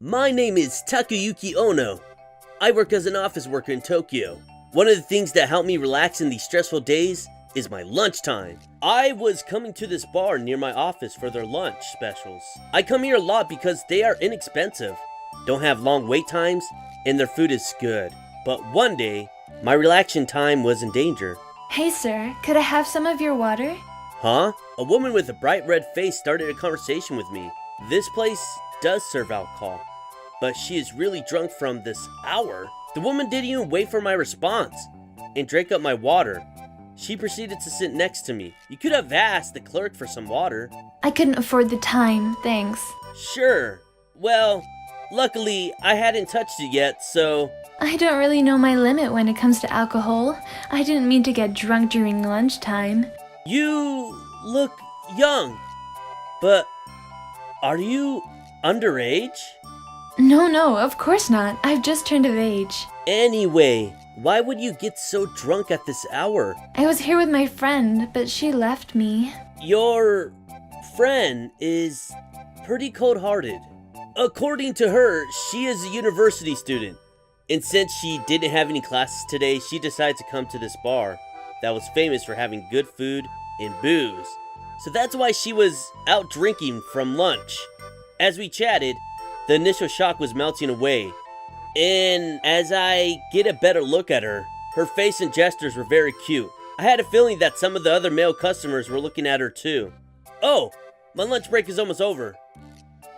My name is Takayuki Ono. I work as an office worker in Tokyo. One of the things that help me relax in these stressful days is my lunchtime. I was coming to this bar near my office for their lunch specials. I come here a lot because they are inexpensive, don't have long wait times, and their food is good. But one day, my relaxation time was in danger. Hey sir, could I have some of your water? Huh? A woman with a bright red face started a conversation with me. This place does serve alcohol, but she is really drunk from this hour. The woman didn't even wait for my response and drank up my water. She proceeded to sit next to me. You could have asked the clerk for some water. I couldn't afford the time, thanks. Sure. Well, luckily I hadn't touched it yet, so... I don't really know my limit when it comes to alcohol. I didn't mean to get drunk during lunchtime. You look young, but are you underage? No, of course not. I've just turned of age. Anyway, why would you get so drunk at this hour? I was here with my friend, but she left me. Your friend is pretty cold-hearted. According to her, she is a university student. And since she didn't have any classes today, she decided to come to this bar that was famous for having good food and booze. So that's why she was out drinking from lunch. As we chatted, the initial shock was melting away. And as I get a better look at her, her face and gestures were very cute. I had a feeling that some of the other male customers were looking at her too. Oh, my lunch break is almost over.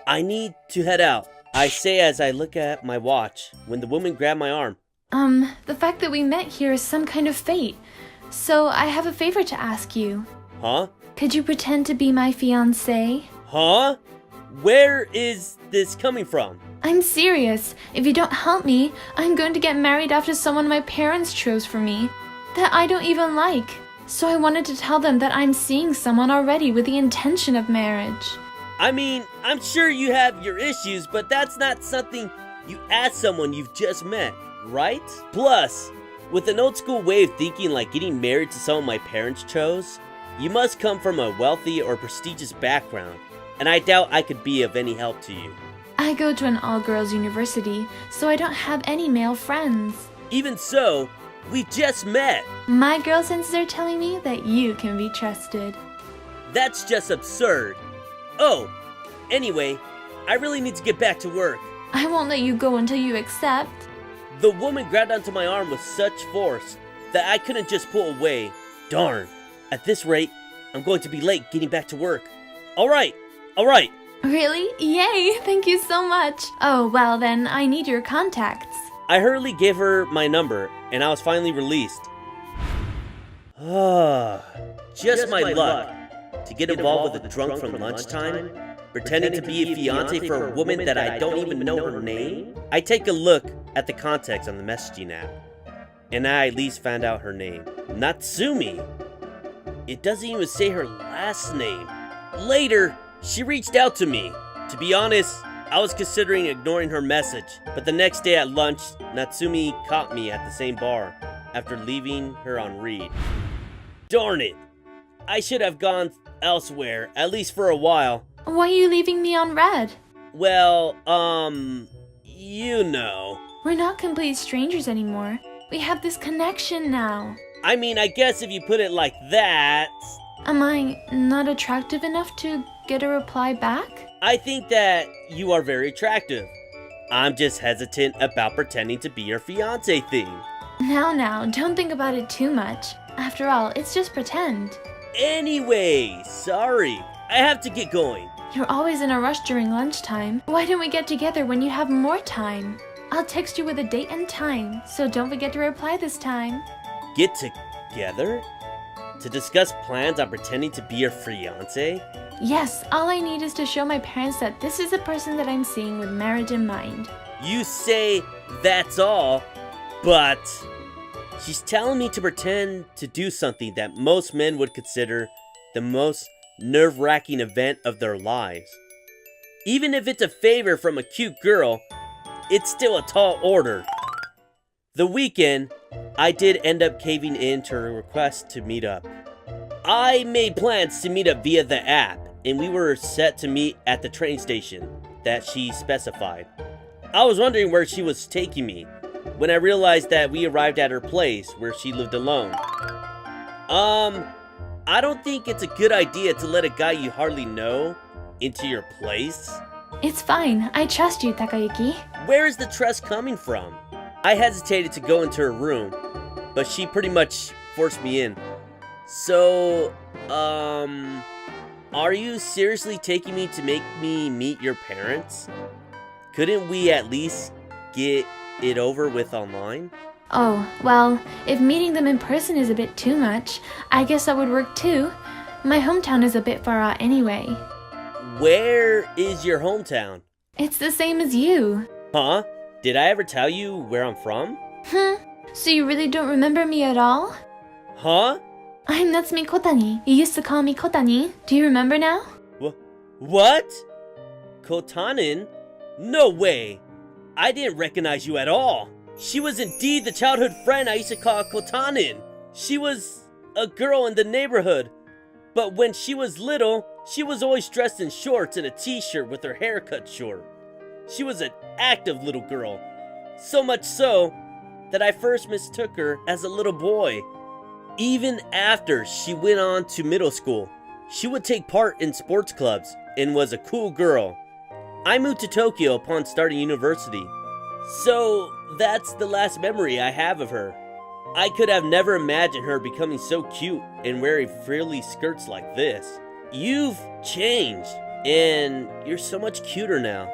I need to head out, I say as I look at my watch when the woman grabbed my arm. The fact that we met here is some kind of fate. So I have a favor to ask you. Huh? Could you pretend to be my fiancé? Huh? Where is this coming from? I'm serious. If you don't help me, I'm going to get married after someone my parents chose for me that I don't even like. So I wanted to tell them that I'm seeing someone already with the intention of marriage. I mean, I'm sure you have your issues, but that's not something you ask someone you've just met, right? Plus, with an old school way of thinking like getting married to someone my parents chose, you must come from a wealthy or prestigious background, and I doubt I could be of any help to you. I go to an all-girls university, so I don't have any male friends. Even so, we just met. My girl senses are telling me that you can be trusted. That's just absurd. Oh, anyway, I really need to get back to work. I won't let you go until you accept. The woman grabbed onto my arm with such force that I couldn't just pull away. Darn, at this rate, I'm going to be late getting back to work. All right. Really? Yay! Thank you so much. Oh, well then, I need your contacts. I hurriedly gave her my number, and I was finally released. Just my luck. To get involved with a drunk from lunchtime, pretending to be a fiancé for a woman that I don't even know her name? I take a look at the context on the messaging app, and I at least found out her name. Natsumi. It doesn't even say her last name. Later, she reached out to me. To be honest, I was considering ignoring her message, but the next day at lunch, Natsumi caught me at the same bar after leaving her on read. Darn it! I should have gone elsewhere, at least for a while. Why are you leaving me on red? Well, you know. We're not complete strangers anymore. We have this connection now. I mean, I guess if you put it like that... Am I not attractive enough to get a reply back? I think that you are very attractive. I'm just hesitant about pretending to be your fiancé thing. Now, don't think about it too much. After all, it's just pretend. Anyway, sorry. I have to get going. You're always in a rush during lunchtime. Why don't we get together when you have more time? I'll text you with a date and time, so don't forget to reply this time. Get together? To discuss plans on pretending to be your fiancé? Yes, all I need is to show my parents that this is a person that I'm seeing with marriage in mind. You say that's all, but she's telling me to pretend to do something that most men would consider the most nerve-wracking event of their lives. Even if it's a favor from a cute girl, it's still a tall order. The weekend, I did end up caving in to her request to meet up. I made plans to meet up via the app, and we were set to meet at the train station that she specified. I was wondering where she was taking me when I realized that we arrived at her place where she lived alone. I don't think it's a good idea to let a guy you hardly know into your place. It's fine. I trust you, Takayuki. Where is the trust coming from? I hesitated to go into her room, but she pretty much forced me in. So, are you seriously taking me to make me meet your parents? Couldn't we at least get it over with online? Oh, well, if meeting them in person is a bit too much, I guess that would work too. My hometown is a bit far out anyway. Where is your hometown? It's the same as you. Huh? Did I ever tell you where I'm from? So you really don't remember me at all? Huh? I'm Natsumi Kotani. You used to call me Kotani. Do you remember now? What? Kotanin? No way! I didn't recognize you at all. She was indeed the childhood friend I used to call Kotanin. She was a girl in the neighborhood. But when she was little, she was always dressed in shorts and a t-shirt with her hair cut short. She was an active little girl. So much so that I first mistook her as a little boy. Even after she went on to middle school, she would take part in sports clubs and was a cool girl. I moved to Tokyo upon starting university. So that's the last memory I have of her. I could have never imagined her becoming so cute and wearing frilly skirts like this. You've changed, and you're so much cuter now.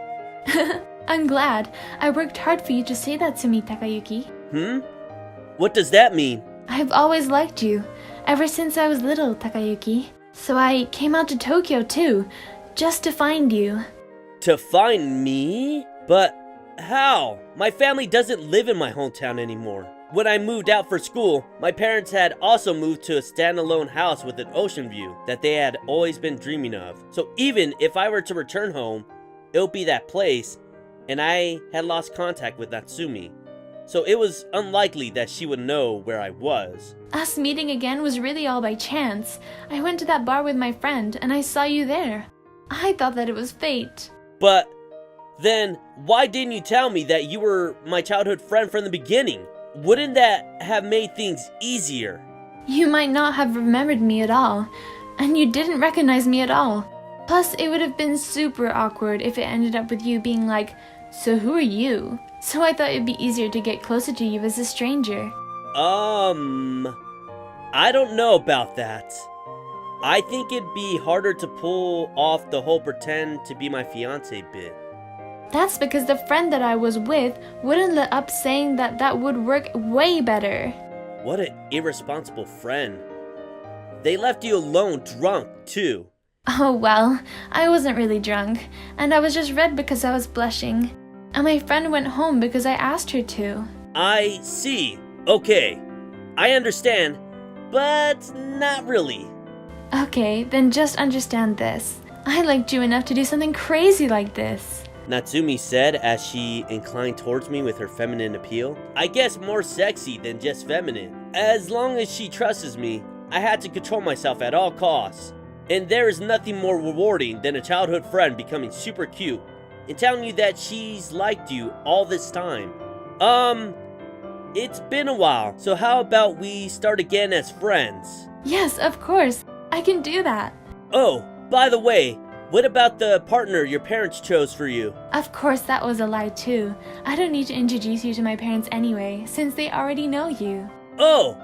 I'm glad. I worked hard for you to say that to me, Takayuki. What does that mean? I've always liked you, ever since I was little, Takayuki. So I came out to Tokyo too, just to find you. To find me? But how? My family doesn't live in my hometown anymore. When I moved out for school, my parents had also moved to a standalone house with an ocean view that they had always been dreaming of. So even if I were to return home, it would be that place, and I had lost contact with Natsumi. So it was unlikely that she would know where I was. Us meeting again was really all by chance. I went to that bar with my friend, and I saw you there. I thought that it was fate. But then, why didn't you tell me that you were my childhood friend from the beginning? Wouldn't that have made things easier? You might not have remembered me at all, and you didn't recognize me at all. Plus, it would have been super awkward if it ended up with you being like, "So who are you?" So I thought it'd be easier to get closer to you as a stranger. I don't know about that. I think it'd be harder to pull off the whole pretend to be my fiance bit. That's because the friend that I was with wouldn't let up saying that that would work way better. What an irresponsible friend. They left you alone drunk, too. Oh well, I wasn't really drunk, and I was just red because I was blushing. And my friend went home because I asked her to. I see. Okay. I understand, but not really. Okay, then just understand this. I liked you enough to do something crazy like this. Natsumi said as she inclined towards me with her feminine appeal. I guess more sexy than just feminine. As long as she trusts me, I had to control myself at all costs. And there is nothing more rewarding than a childhood friend becoming super cute and telling you that she's liked you all this time. It's been a while, so how about we start again as friends? Yes, of course. I can do that. Oh, by the way, what about the partner your parents chose for you? Of course, that was a lie too. I don't need to introduce you to my parents anyway, since they already know you. Oh,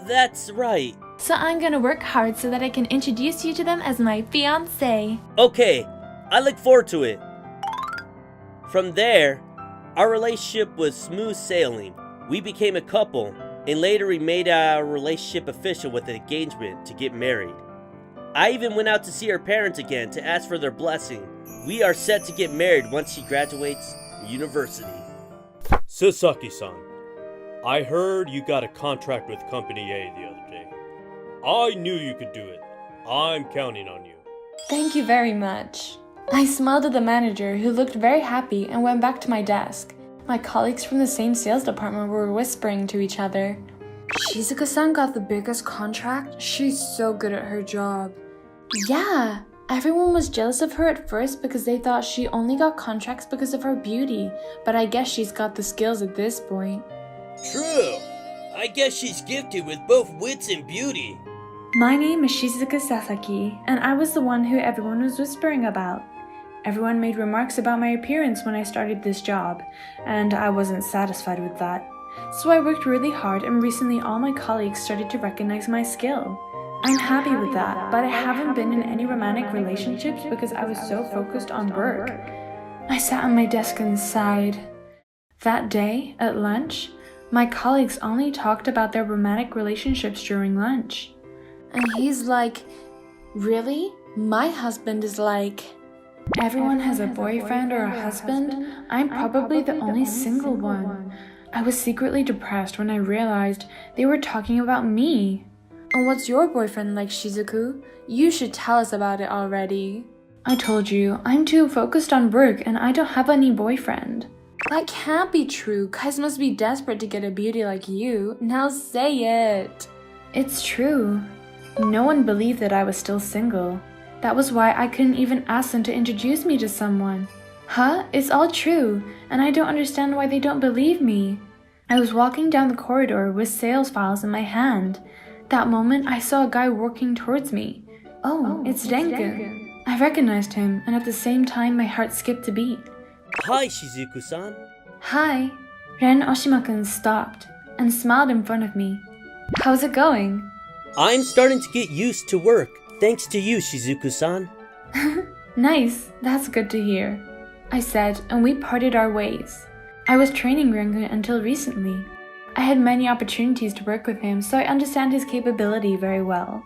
that's right. So I'm gonna work hard so that I can introduce you to them as my fiancé. Okay, I look forward to it. From there, our relationship was smooth sailing. We became a couple, and later we made our relationship official with an engagement to get married. I even went out to see her parents again to ask for their blessing. We are set to get married once she graduates university. Sasaki-san, I heard you got a contract with Company A the other day. I knew you could do it. I'm counting on you. Thank you very much. I smiled at the manager, who looked very happy, and went back to my desk. My colleagues from the same sales department were whispering to each other. Shizuka-san got the biggest contract? She's so good at her job. Yeah, Everyone was jealous of her at first because they thought she only got contracts because of her beauty, but I guess she's got the skills at this point. True. I guess she's gifted with both wits and beauty. My name is Shizuka Sasaki, and I was the one who everyone was whispering about. Everyone made remarks about my appearance when I started this job, and I wasn't satisfied with that. So I worked really hard, and recently all my colleagues started to recognize my skill. I'm happy with that, but I haven't been in any romantic relationships because I was so focused on work. I sat on my desk and sighed. That day, at lunch, my colleagues only talked about their romantic relationships during lunch. And he's like, really? My husband is like... Everyone has a boyfriend or a husband. I'm probably the only single one. I was secretly depressed when I realized they were talking about me. And what's your boyfriend like, Shizuku? You should tell us about it already. I told you, I'm too focused on work and I don't have any boyfriend. That can't be true. Guys must be desperate to get a beauty like you. Now say it. It's true. No one believed that I was still single. That was why I couldn't even ask them to introduce me to someone. Huh? It's all true, and I don't understand why they don't believe me. I was walking down the corridor with sales files in my hand. That moment, I saw a guy walking towards me. Oh, it's Renku. I recognized him, and at the same time, my heart skipped a beat. Hi, Shizuku-san. Hi. Ren Oshima-kun stopped and smiled in front of me. How's it going? I'm starting to get used to work, thanks to you, Shizuku-san. Nice, that's good to hear, I said, and we parted our ways. I was training Renku until recently. I had many opportunities to work with him, so I understand his capability very well.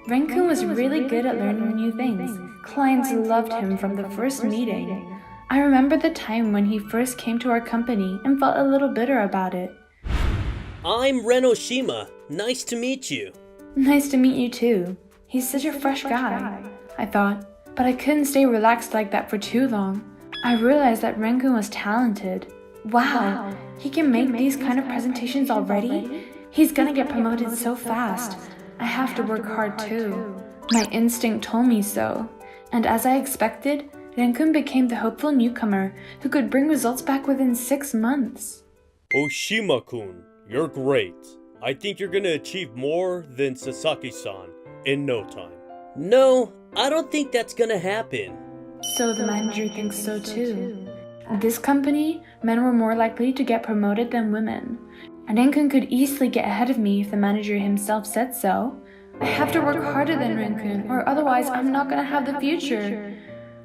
Renku was really good at learning new things. Clients loved him from the first meeting. I remember the time when he first came to our company and felt a little bitter about it. I'm Ren Oshima. Nice to meet you. Nice to meet you too. He's such a fresh guy, I thought, but I couldn't stay relaxed like that for too long. I realized that Renku was talented. Wow, he can make these kind of presentations already? He's gonna get promoted so fast. I have to work hard too. My instinct told me so. And as I expected, Renku became the hopeful newcomer who could bring results back within 6 months. Oshima-kun, you're great. I think you're gonna achieve more than Sasaki-san in no time. No, I don't think that's gonna happen. So the manager thinks so too. At this company, men were more likely to get promoted than women. And Renku could easily get ahead of me if the manager himself said so. I have to work harder than Renku, or otherwise I'm not gonna have the future.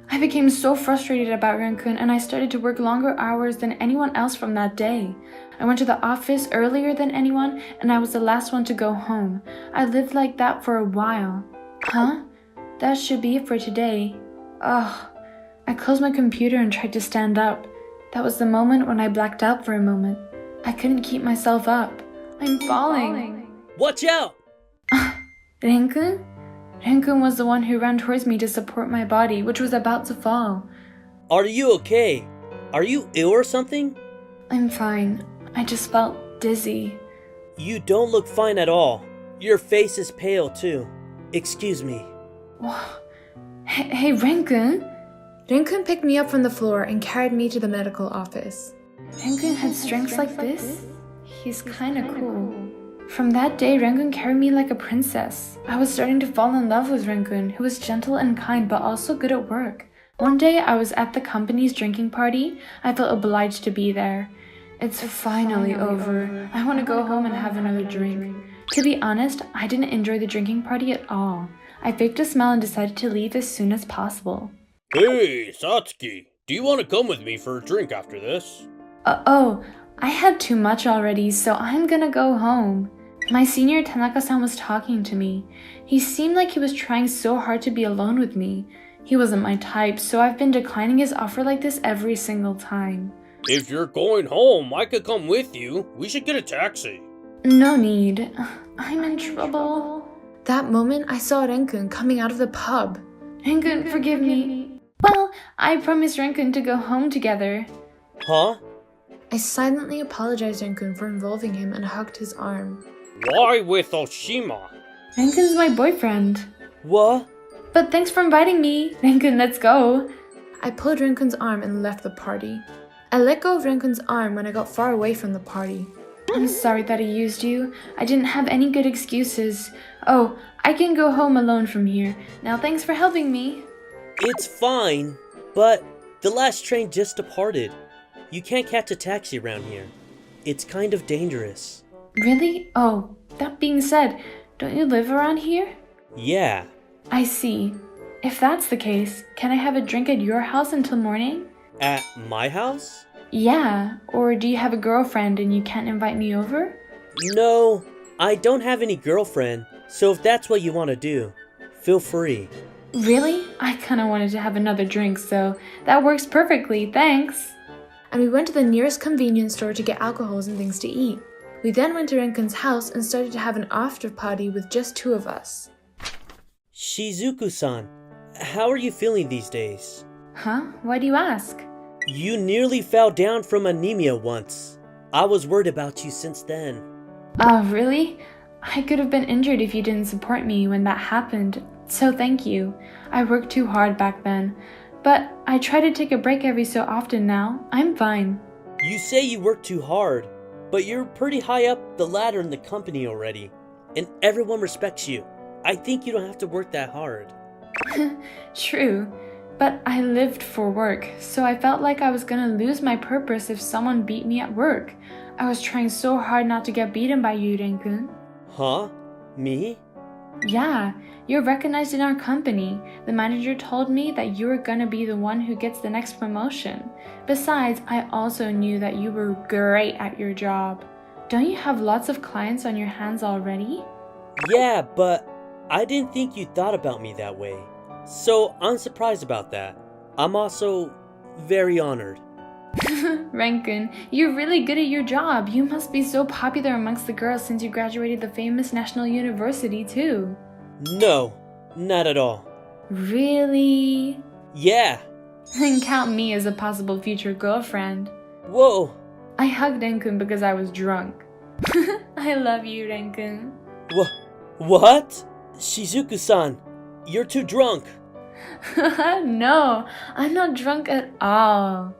I became so frustrated about Renku and I started to work longer hours than anyone else from that day. I went to the office earlier than anyone and I was the last one to go home. I lived like that for a while. Huh? That should be it for today. Ugh. I closed my computer and tried to stand up. That was the moment when I blacked out for a moment. I couldn't keep myself up. I'm falling. Watch out! Renku? Renku was the one who ran towards me to support my body, which was about to fall. Are you okay? Are you ill or something? I'm fine. I just felt dizzy. You don't look fine at all. Your face is pale too. Excuse me. Hey, Renku? Renku picked me up from the floor and carried me to the medical office. Renku had strengths like this? He's kinda cool. From that day, Renku carried me like a princess. I was starting to fall in love with Renku, who was gentle and kind but also good at work. One day, I was at the company's drinking party. I felt obliged to be there. It's finally over. I want to go home and have another drink. To be honest, I didn't enjoy the drinking party at all. I faked a smile and decided to leave as soon as possible. Hey, Satsuki, do you want to come with me for a drink after this? I had too much already, so I'm gonna go home. My senior Tanaka-san was talking to me. He seemed like he was trying so hard to be alone with me. He wasn't my type, so I've been declining his offer like this every single time. If you're going home, I could come with you. We should get a taxi. No need. I'm in trouble. That moment, I saw Renku coming out of the pub. Renku, forgive me. Well, I promised Renku to go home together. Huh? I silently apologized to Renku for involving him and hugged his arm. Why with Oshima? Renku's my boyfriend. What? But thanks for inviting me. Renkun, let's go. I pulled Renkun's arm and left the party. I let go of Renkun's arm when I got far away from the party. I'm sorry that I used you. I didn't have any good excuses. Oh, I can go home alone from here. Now thanks for helping me. It's fine, but the last train just departed. You can't catch a taxi around here. It's kind of dangerous. Really? Oh, that being said, don't you live around here? Yeah. I see. If that's the case, can I have a drink at your house until morning? At my house? Yeah, or do you have a girlfriend and you can't invite me over? No, I don't have any girlfriend, so if that's what you want to do, feel free. Really? I kinda wanted to have another drink, so that works perfectly, thanks. And we went to the nearest convenience store to get alcohols and things to eat. We then went to Renkun's house and started to have an after party with just 2 of us. Shizuku-san, how are you feeling these days? Huh? Why do you ask? You nearly fell down from anemia once. I was worried about you since then. Oh, really? I could have been injured if you didn't support me when that happened, so thank you. I worked too hard back then, but I try to take a break every so often now. I'm fine. You say you work too hard, but you're pretty high up the ladder in the company already, and everyone respects you. I think you don't have to work that hard. True, but I lived for work, so I felt like I was gonna lose my purpose if someone beat me at work. I was trying so hard not to get beaten by you, Renkun. Huh? Me? Yeah, you're recognized in our company. The manager told me that you were gonna be the one who gets the next promotion. Besides, I also knew that you were great at your job. Don't you have lots of clients on your hands already? Yeah, but I didn't think you thought about me that way. So I'm surprised about that. I'm also very honored. Renkun, you're really good at your job. You must be so popular amongst the girls since you graduated the famous national university too. No, not at all. Really? Yeah. Then count me as a possible future girlfriend. Whoa. I hugged Renkun because I was drunk. I love you, Renkun. What? Shizuku-san, you're too drunk. No, I'm not drunk at all.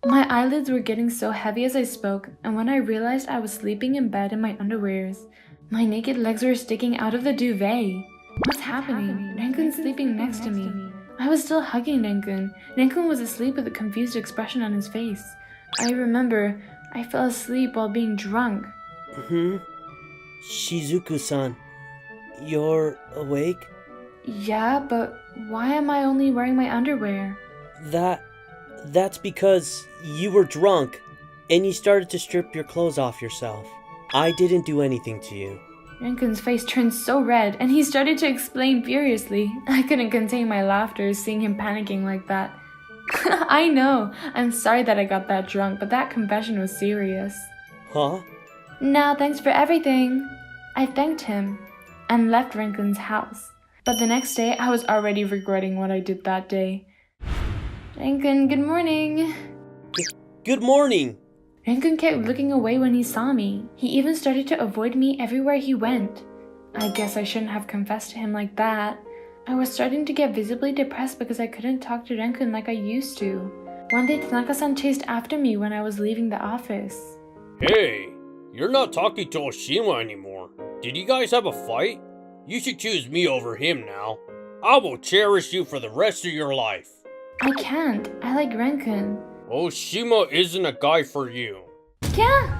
My eyelids were getting so heavy as I spoke, and when I realized I was sleeping in bed in my underwears, my naked legs were sticking out of the duvet. What's happening? Renkun's sleeping next to me. I was still hugging Renkun. Renkun was asleep with a confused expression on his face. I remember I fell asleep while being drunk. Shizuku-san, you're awake? Yeah, but why am I only wearing my underwear? That's because you were drunk and you started to strip your clothes off yourself. I didn't do anything to you. Renkun's face turned so red and he started to explain furiously. I couldn't contain my laughter seeing him panicking like that. I know. I'm sorry that I got that drunk, but that confession was serious. Huh? Now, thanks for everything. I thanked him and left Renkun's house. But the next day, I was already regretting what I did that day. Renkun, good morning. Good morning. Renkun kept looking away when he saw me. He even started to avoid me everywhere he went. I guess I shouldn't have confessed to him like that. I was starting to get visibly depressed because I couldn't talk to Renkun like I used to. One day, Tanaka-san chased after me when I was leaving the office. Hey, you're not talking to Oshima anymore. Did you guys have a fight? You should choose me over him now. I will cherish you for the rest of your life. I can't. I like Renkun. Oshima isn't a guy for you. Yeah!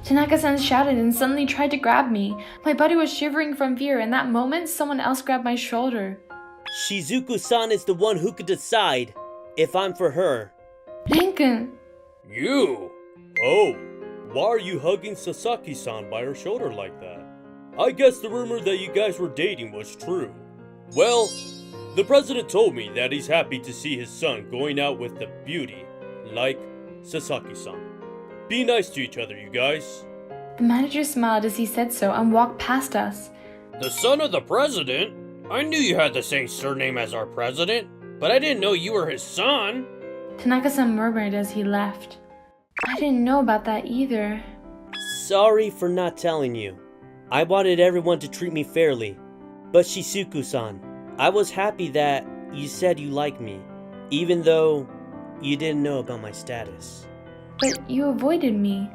Tanaka-san shouted and suddenly tried to grab me. My body was shivering from fear, and that moment, someone else grabbed my shoulder. Shizuku-san is the one who could decide if I'm for her. Renkun! You? Oh, why are you hugging Sasaki-san by her shoulder like that? I guess the rumor that you guys were dating was true. Well, the president told me that he's happy to see his son going out with a beauty like Sasaki-san. Be nice to each other, you guys. The manager smiled as he said so and walked past us. The son of the president? I knew you had the same surname as our president, but I didn't know you were his son. Tanaka-san murmured as he left. I didn't know about that either. Sorry for not telling you. I wanted everyone to treat me fairly. But Shizuku-san, I was happy that you said you liked me, even though you didn't know about my status. But you avoided me.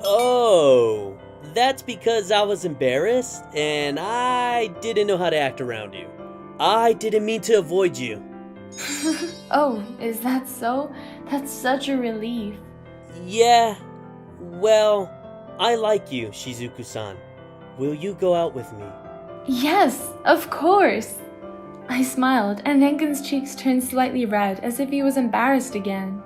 Oh, that's because I was embarrassed and I didn't know how to act around you. I didn't mean to avoid you. Oh, is that so? That's such a relief. Yeah, well, I like you, Shizuku-san. Will you go out with me? Yes, of course. I smiled, and Nengen's cheeks turned slightly red as if he was embarrassed again.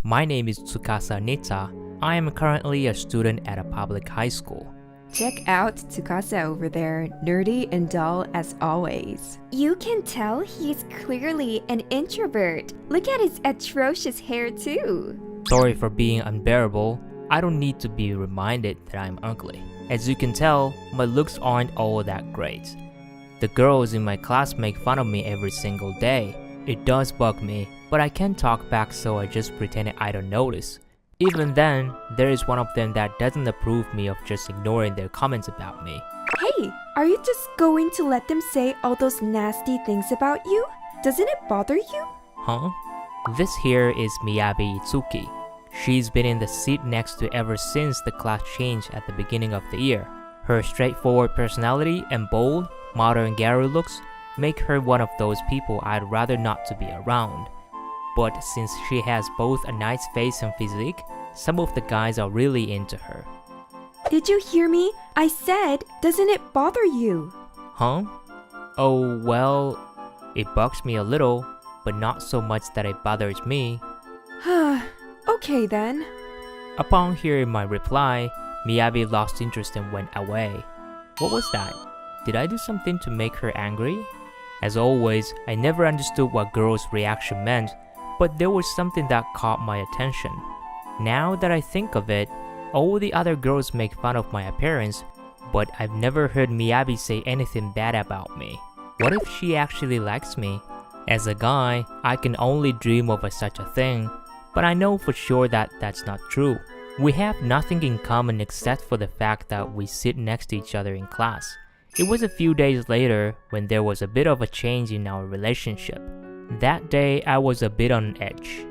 My name is Tsukasa Nita. I am currently a student at a public high school. Check out Tsukasa over there, nerdy and dull as always. You can tell he's clearly an introvert. Look at his atrocious hair too. Sorry for being unbearable. I don't need to be reminded that I'm ugly. As you can tell, my looks aren't all that great. The girls in my class make fun of me every single day. It does bug me, but I can't talk back, so I just pretend I don't notice. Even then, there is one of them that doesn't approve me of just ignoring their comments about me. Hey, are you just going to let them say all those nasty things about you? Doesn't it bother you? Huh? This here is Miyabi Itsuki. She's been in the seat next to ever since the class changed at the beginning of the year. Her straightforward personality and bold, modern Gary looks make her one of those people I'd rather not to be around. But since she has both a nice face and physique, some of the guys are really into her. Did you hear me? I said, doesn't it bother you? Huh? Oh, well, it bugs me a little, but not so much that it bothers me. Okay then. Upon hearing my reply, Miyabi lost interest and went away. What was that? Did I do something to make her angry? As always, I never understood what girls' reaction meant, but there was something that caught my attention. Now that I think of it, all the other girls make fun of my appearance, but I've never heard Miyabi say anything bad about me. What if she actually likes me? As a guy, I can only dream of such a thing, but I know for sure that that's not true. We have nothing in common except for the fact that we sit next to each other in class. It was a few days later when there was a bit of a change in our relationship. That day, I was a bit on edge.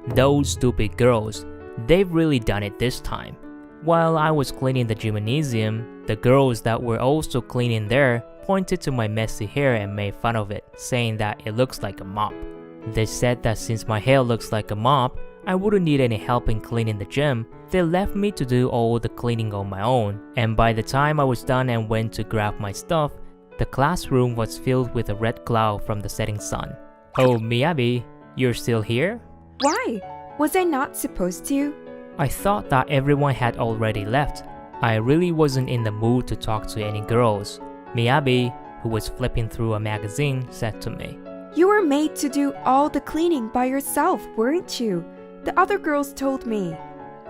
Those stupid girls, they've really done it this time. While I was cleaning the gymnasium, the girls that were also cleaning there pointed to my messy hair and made fun of it, saying that it looks like a mop. They said that since my hair looks like a mop, I wouldn't need any help in cleaning the gym. They left me to do all the cleaning on my own, and by the time I was done and went to grab my stuff, the classroom was filled with a red cloud from the setting sun. Oh, Miyabi, you're still here? Why? Was I not supposed to? I thought that everyone had already left. I really wasn't in the mood to talk to any girls. Miyabi, who was flipping through a magazine, said to me, You were made to do all the cleaning by yourself, weren't you? The other girls told me.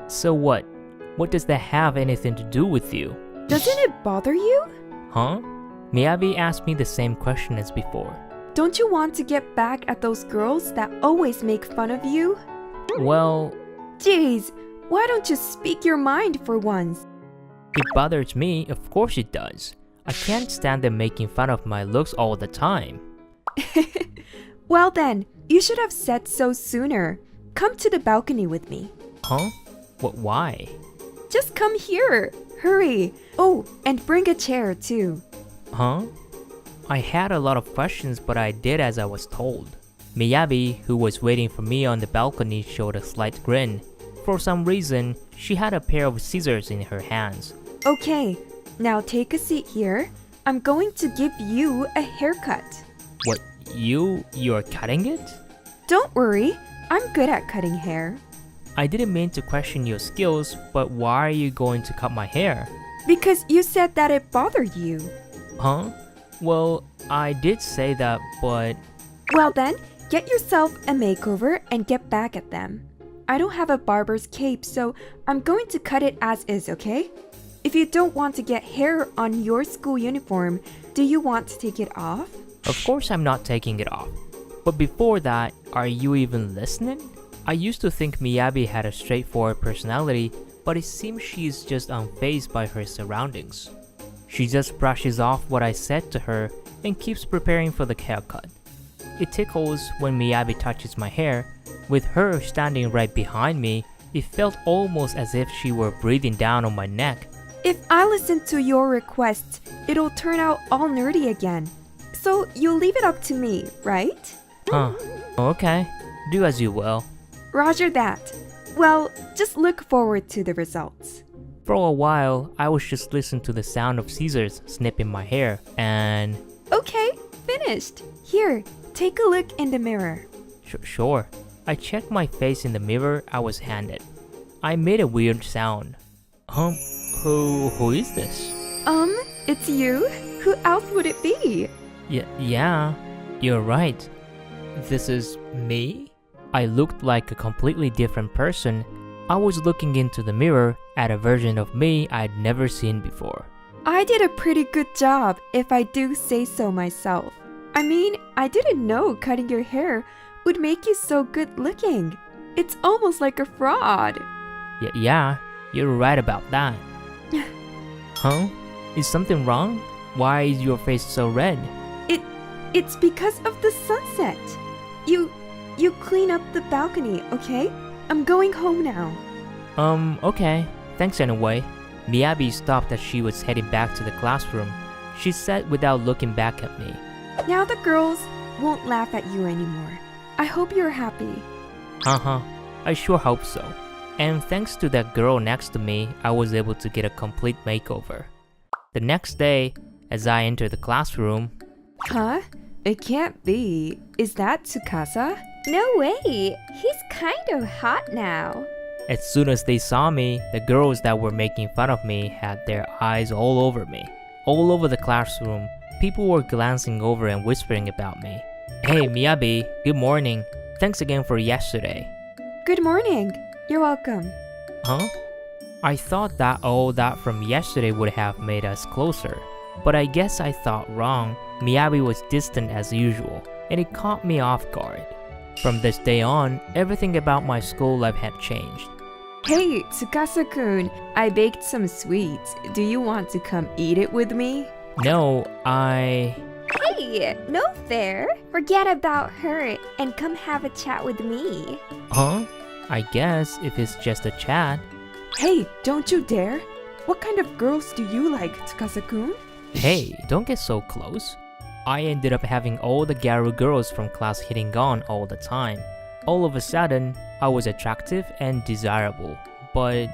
So what? What does that have anything to do with you? Doesn't it bother you? Huh? Miyabi asked me the same question as before. Don't you want to get back at those girls that always make fun of you? Well, Jeez, why don't you speak your mind for once? it bothers me, of course it does. I can't stand them making fun of my looks all the time. Well then, you should have said so sooner. Come to the balcony with me. Huh? What, why? Just come here. Hurry. Oh, and bring a chair too. Huh? I had a lot of questions, but I did as I was told. Miyabi, who was waiting for me on the balcony, showed a slight grin. For some reason, she had a pair of scissors in her hands. Okay, now take a seat here. I'm going to give you a haircut. What, you're cutting it? Don't worry, I'm good at cutting hair. I didn't mean to question your skills, but why are you going to cut my hair? Because you said that it bothered you. Huh? Well, I did say that, but... Well then, get yourself a makeover and get back at them. I don't have a barber's cape, so I'm going to cut it as is, okay? If you don't want to get hair on your school uniform, do you want to take it off? Of course I'm not taking it off. But before that, are you even listening? I used to think Miyabi had a straightforward personality, but it seems she's just unfazed by her surroundings. She just brushes off what I said to her and keeps preparing for the haircut. It tickles when Miyabi touches my hair. With her standing right behind me, it felt almost as if she were breathing down on my neck. If I listen to your requests, it'll turn out all nerdy again. So you'll leave it up to me, right? Huh. Okay. Do as you will. Roger that. Well, just look forward to the results. For a while, I was just listening to the sound of scissors snipping my hair and... Okay, finished. Here, take a look in the mirror. Sure. I checked my face in the mirror I was handed. I made a weird sound. Who is this? It's you? Who else would it be? Yeah, you're right. This is me? I looked like a completely different person. I was looking into the mirror at a version of me I'd never seen before. I did a pretty good job, if I do say so myself. I mean, I didn't know cutting your hair would make you so good looking. It's almost like a fraud. Yeah, you're right about that. Huh? Is something wrong? Why is your face so red? It's because of the sunset. You clean up the balcony, okay? I'm going home now. Okay. Thanks anyway. Miyabi stopped as she was heading back to the classroom. She said without looking back at me. Now the girls won't laugh at you anymore. I hope you're happy. I sure hope so. And thanks to that girl next to me, I was able to get a complete makeover. The next day, as I entered the classroom... Huh? It can't be. Is that Tsukasa? No way! He's kind of hot now. As soon as they saw me, the girls that were making fun of me had their eyes all over me. All over the classroom, people were glancing over and whispering about me. Hey Miyabi, good morning. Thanks again for yesterday. Good morning. You're welcome. Huh? I thought that all that from yesterday would have made us closer. But I guess I thought wrong. Miyabi was distant as usual, and it caught me off guard. From this day on, everything about my school life had changed. Hey, Tsukasa-kun, I baked some sweets. Do you want to come eat it with me? No, Hey, no fair. Forget about her and come have a chat with me. Huh? I guess if it's just a chat. Hey, don't you dare. What kind of girls do you like, Tsukasa-kun? Hey, don't get so close. I ended up having all the Garu girls from class hitting on all the time. All of a sudden, I was attractive and desirable. But,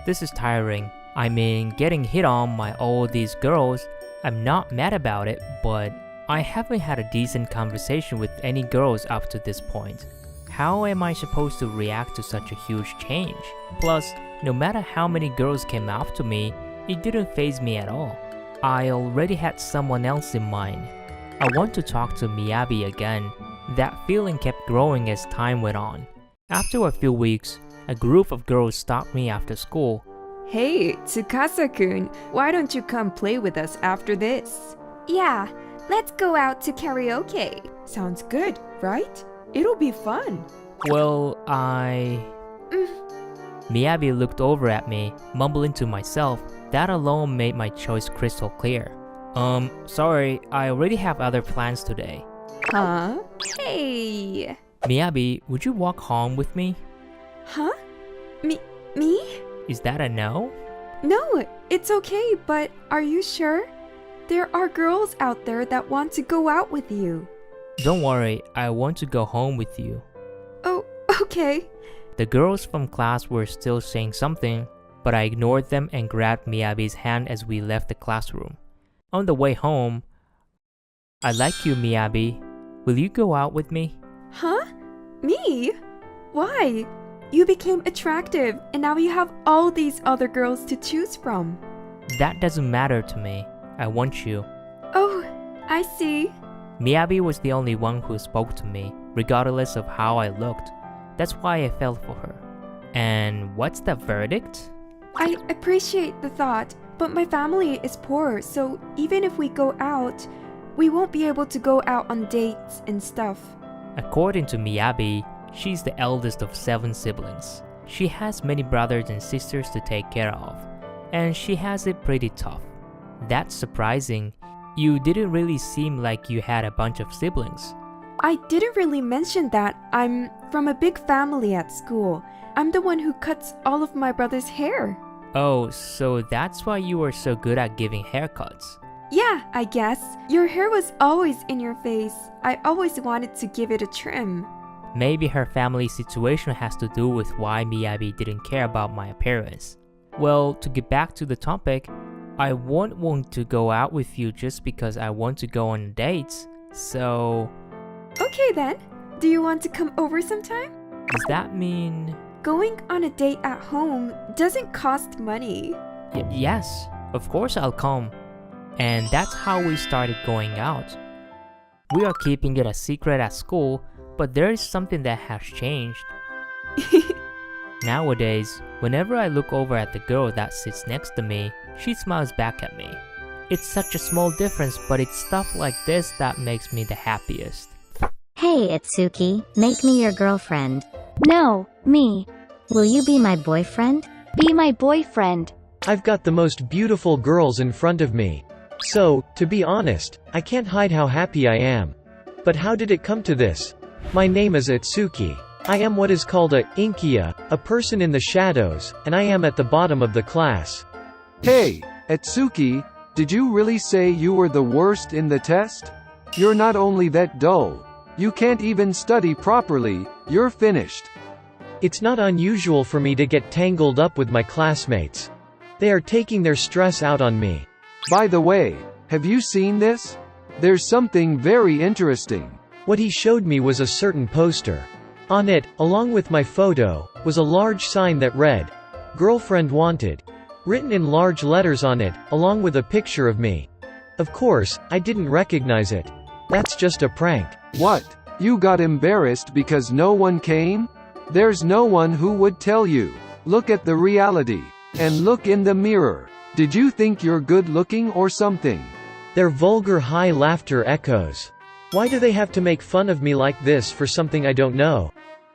this is tiring. I mean, getting hit on by all these girls, I'm not mad about it, but I haven't had a decent conversation with any girls up to this point. How am I supposed to react to such a huge change? Plus, no matter how many girls came up to me, it didn't faze me at all. I already had someone else in mind. I want to talk to Miyabi again. That feeling kept growing as time went on. After a few weeks, a group of girls stopped me after school. Hey, Tsukasa-kun, why don't you come play with us after this? Yeah, let's go out to karaoke. Sounds good, right? It'll be fun. Well, Miyabi looked over at me, mumbling to myself. That alone made my choice crystal clear. Sorry, I already have other plans today. Huh? Hey! Miyabi, would you walk home with me? Huh? Me? Is that a no? No, it's okay, but are you sure? There are girls out there that want to go out with you. Don't worry, I want to go home with you. Oh, okay. The girls from class were still saying something, but I ignored them and grabbed Miyabi's hand as we left the classroom. On the way home, I like you, Miyabi. Will you go out with me? Huh? Me? Why? You became attractive and now you have all these other girls to choose from. That doesn't matter to me. I want you. Oh, I see. Miyabi was the only one who spoke to me, regardless of how I looked. That's why I fell for her. And what's the verdict? I appreciate the thought, but my family is poor, so even if we go out, we won't be able to go out on dates and stuff. According to Miyabi, she's the eldest of 7 siblings. She has many brothers and sisters to take care of, and she has it pretty tough. That's surprising. You didn't really seem like you had a bunch of siblings. I didn't really mention that I'm from a big family at school. I'm the one who cuts all of my brother's hair. Oh, so that's why you were so good at giving haircuts. Yeah, I guess. Your hair was always in your face. I always wanted to give it a trim. Maybe her family situation has to do with why Miyabi didn't care about my appearance. Well, to get back to the topic, I won't want to go out with you just because I want to go on dates, so... Okay then. Do you want to come over sometime? Does that mean... Going on a date at home doesn't cost money. Yes, of course I'll come. And that's how we started going out. We are keeping it a secret at school, but there is something that has changed. Nowadays, whenever I look over at the girl that sits next to me, she smiles back at me. It's such a small difference, but it's stuff like this that makes me the happiest. Hey Itsuki, make me your girlfriend. No, me. Will you be my boyfriend? Be my boyfriend. I've got the most beautiful girls in front of me. So, to be honest, I can't hide how happy I am. But how did it come to this? My name is Itsuki. I am what is called a inkia, a person in the shadows, and I am at the bottom of the class. Hey, Itsuki, did you really say you were the worst in the test? You're not only that dull. You can't even study properly, you're finished. It's not unusual for me to get tangled up with my classmates. They are taking their stress out on me. By the way, have you seen this? There's something very interesting. What he showed me was a certain poster. On it, along with my photo, was a large sign that read, "Girlfriend Wanted," written in large letters on it, along with a picture of me. Of course, I didn't recognize it. That's just a prank. What? You got embarrassed because no one came? There's no one who would tell you. Look at the reality. And look in the mirror. Did you think you're good looking or something? Their vulgar high laughter echoes. Why do they have to make fun of me like this for something I don't know?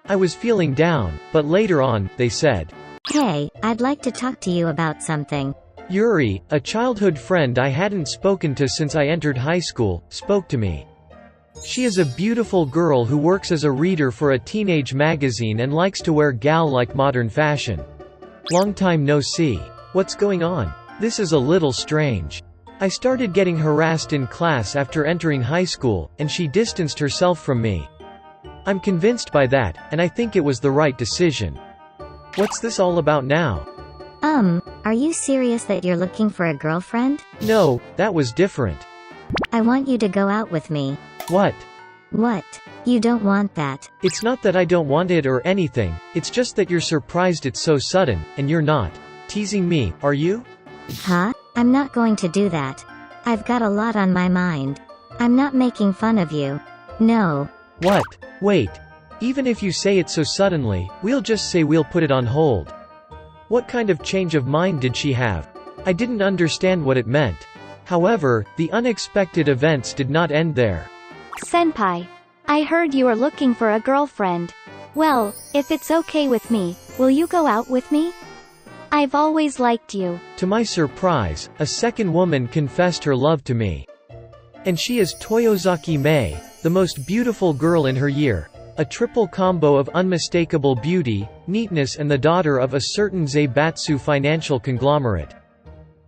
I was feeling down, but later on, they said, Hey, I'd like to talk to you about something. Yuri, a childhood friend I hadn't spoken to since I entered high school, spoke to me. She is a beautiful girl who works as a reader for a teenage magazine and likes to wear gal-like modern fashion. Long time no see. What's going on? This is a little strange. I started getting harassed in class after entering high school, and she distanced herself from me. I'm convinced by that, and I think it was the right decision. What's this all about now? Are you serious that you're looking for a girlfriend? No, that was different. I want you to go out with me. What? What? You don't want that. It's not that I don't want it or anything, it's just that you're surprised it's so sudden, and you're not teasing me, are you? Huh? I'm not going to do that. I've got a lot on my mind. I'm not making fun of you. No. What? Wait. Even if you say it so suddenly, we'll just say we'll put it on hold. What kind of change of mind did she have? I didn't understand what it meant. However, the unexpected events did not end there. Senpai, I heard you are looking for a girlfriend. Well, if it's okay with me, will you go out with me? I've always liked you. To my surprise, a second woman confessed her love to me. And she is Toyozaki Mei, the most beautiful girl in her year. A triple combo of unmistakable beauty, neatness and the daughter of a certain Zaibatsu financial conglomerate.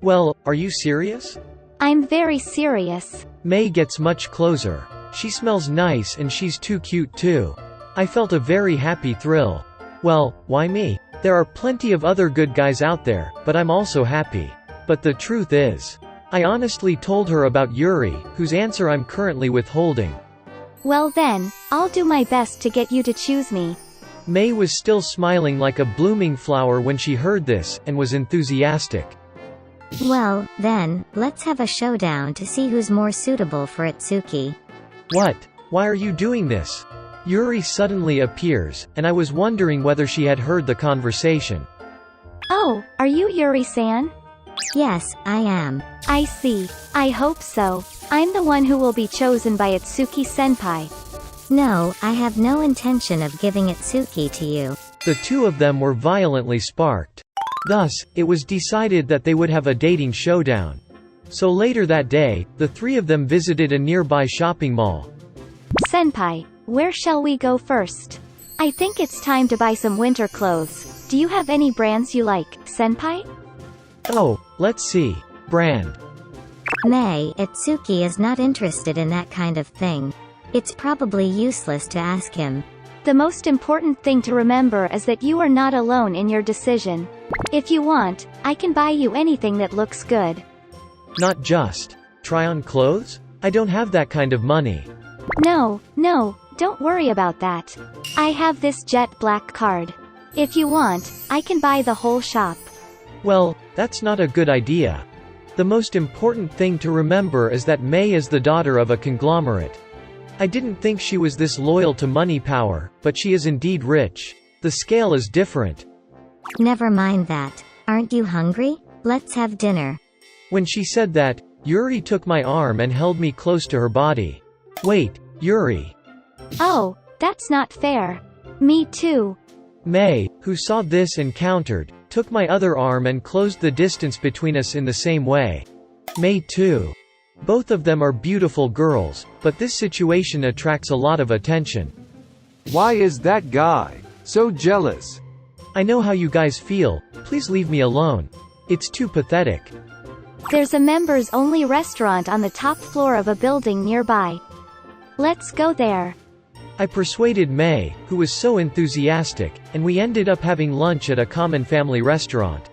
Well, are you serious? I'm very serious. Mei gets much closer. She smells nice and she's too cute too. I felt a very happy thrill. Well, why me? There are plenty of other good guys out there, but I'm also happy. But the truth is, I honestly told her about Yuri, whose answer I'm currently withholding. Well then, I'll do my best to get you to choose me. Mei was still smiling like a blooming flower when she heard this, and was enthusiastic. Well, then, let's have a showdown to see who's more suitable for Itsuki. What? Why are you doing this? Yuri suddenly appears, and I was wondering whether she had heard the conversation. Oh, are you Yuri-san? Yes, I am. I see. I hope so. I'm the one who will be chosen by Itsuki-senpai. No, I have no intention of giving Itsuki to you. The two of them were violently sparked. Thus, it was decided that they would have a dating showdown. So later that day, the three of them visited a nearby shopping mall. Senpai, where shall we go first? I think it's time to buy some winter clothes. Do you have any brands you like, Senpai? Oh, let's see. Brand. May, Itsuki is not interested in that kind of thing. It's probably useless to ask him. The most important thing to remember is that you are not alone in your decision. If you want, I can buy you anything that looks good. Not just. Try on clothes? I don't have that kind of money. No, don't worry about that. I have this jet black card. If you want, I can buy the whole shop. Well, that's not a good idea. The most important thing to remember is that May is the daughter of a conglomerate. I didn't think she was this loyal to money power, but she is indeed rich. The scale is different. Never mind that. Aren't you hungry? Let's have dinner. When she said that, Yuri took my arm and held me close to her body. Wait, Yuri. Oh, that's not fair. Me too. May, who saw this and countered, took my other arm and closed the distance between us in the same way. May too. Both of them are beautiful girls, but this situation attracts a lot of attention. Why is that guy so jealous? I know how you guys feel, please leave me alone. It's too pathetic. There's a members-only restaurant on the top floor of a building nearby. Let's go there. I persuaded May, who was so enthusiastic, and we ended up having lunch at a common family restaurant.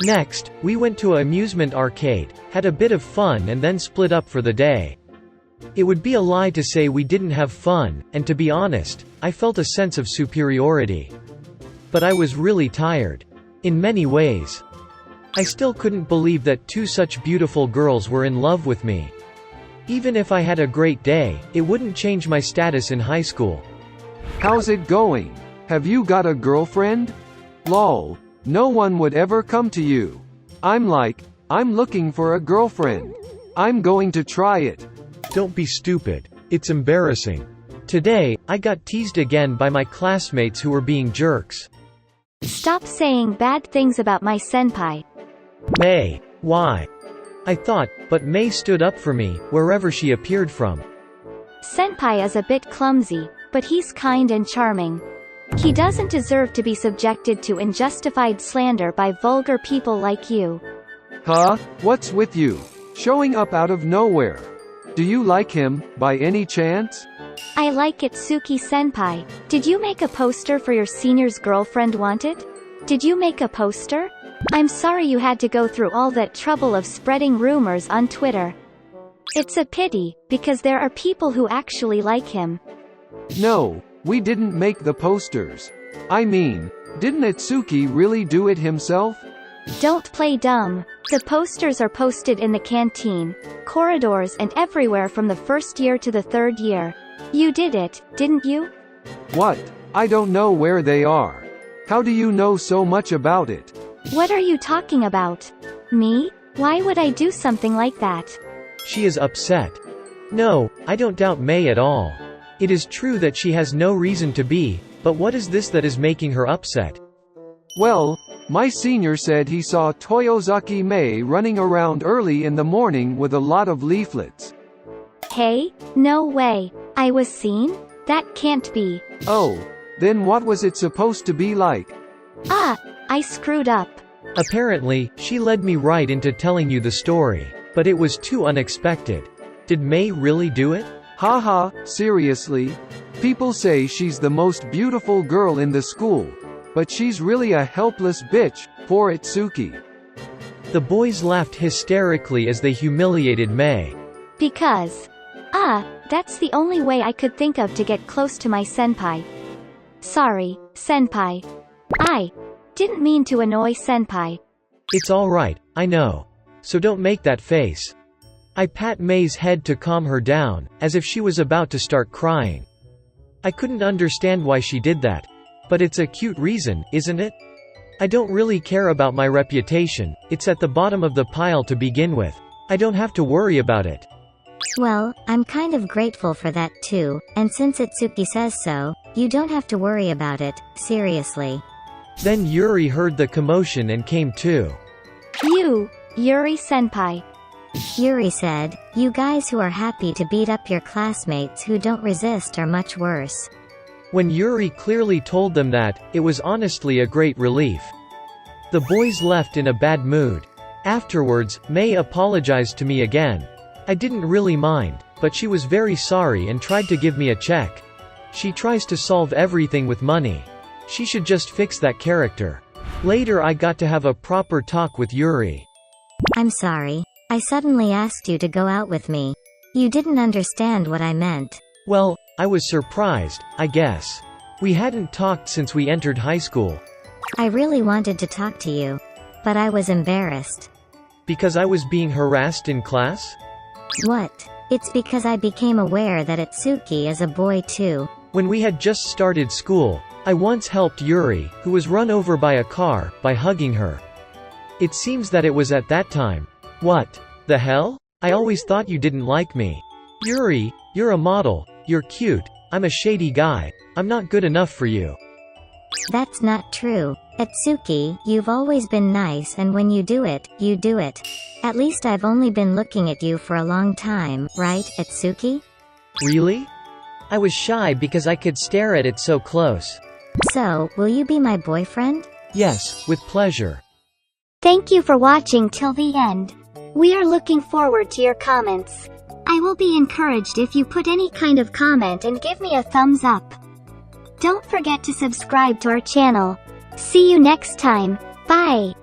Next, we went to an amusement arcade, had a bit of fun and then split up for the day. It would be a lie to say we didn't have fun, and to be honest, I felt a sense of superiority. But I was really tired. In many ways. I still couldn't believe that two such beautiful girls were in love with me. Even if I had a great day, it wouldn't change my status in high school. How's it going? Have you got a girlfriend? Lol, no one would ever come to you. I'm looking for a girlfriend. I'm going to try it. Don't be stupid. It's embarrassing. Today, I got teased again by my classmates who were being jerks. Stop saying bad things about my senpai. May, why? I thought, but May stood up for me, wherever she appeared from. Senpai is a bit clumsy, but he's kind and charming. He doesn't deserve to be subjected to unjustified slander by vulgar people like you. Huh? What's with you? Showing up out of nowhere. Do you like him, by any chance? I like Itsuki senpai. Did you make a poster for your senior's girlfriend wanted? Did you make a poster? I'm sorry you had to go through all that trouble of spreading rumors on Twitter. It's a pity, because there are people who actually like him. No, we didn't make the posters. I mean, didn't Itsuki really do it himself? Don't play dumb. The posters are posted in the canteen, corridors and everywhere from the first year to the third year. You did it, didn't you? What? I don't know where they are. How do you know so much about it? What are you talking about? Me? Why would I do something like that? She is upset. No, I don't doubt May at all. It is true that she has no reason to be, but what is this that is making her upset? Well, my senior said he saw Toyozaki May running around early in the morning with a lot of leaflets. Hey? No way. I was seen? That can't be. Oh, then what was it supposed to be like? I screwed up. Apparently, she led me right into telling you the story, but it was too unexpected. Did May really do it? Haha, seriously? People say she's the most beautiful girl in the school, but she's really a helpless bitch, poor Itsuki. The boys laughed hysterically as they humiliated May. Because, that's the only way I could think of to get close to my senpai. Sorry, senpai. I didn't mean to annoy senpai. It's alright, I know. So don't make that face. I pat May's head to calm her down, as if she was about to start crying. I couldn't understand why she did that. But it's a cute reason, isn't it? I don't really care about my reputation, it's at the bottom of the pile to begin with. I don't have to worry about it. Well, I'm kind of grateful for that too, and since Itsuki says so, you don't have to worry about it, seriously. Then Yuri heard the commotion and came too. Yuri senpai. Yuri said, "You guys who are happy to beat up your classmates who don't resist are much worse." When Yuri clearly told them that, it was honestly a great relief. The boys left in a bad mood. Afterwards, May apologized to me again. I didn't really mind, but she was very sorry and tried to give me a check. She tries to solve everything with money. She should just fix that character. Later I got to have a proper talk with Yuri. "I'm sorry. I suddenly asked you to go out with me. You didn't understand what I meant." Well, I was surprised, I guess. We hadn't talked since we entered high school. "I really wanted to talk to you. But I was embarrassed." Because I was being harassed in class? "What? It's because I became aware that Itsuki is a boy too." When we had just started school, I once helped Yuri, who was run over by a car, by hugging her. It seems that it was at that time. What the hell? I always thought you didn't like me. Yuri, you're a model, you're cute, I'm a shady guy, I'm not good enough for you. "That's not true. Itsuki, you've always been nice, and when you do it, you do it. At least I've only been looking at you for a long time, right, Itsuki?" Really? I was shy because I could stare at it so close. "So, will you be my boyfriend?" Yes, with pleasure. Thank you for watching till the end. We are looking forward to your comments. I will be encouraged if you put any kind of comment and give me a thumbs up. Don't forget to subscribe to our channel. See you next time. Bye.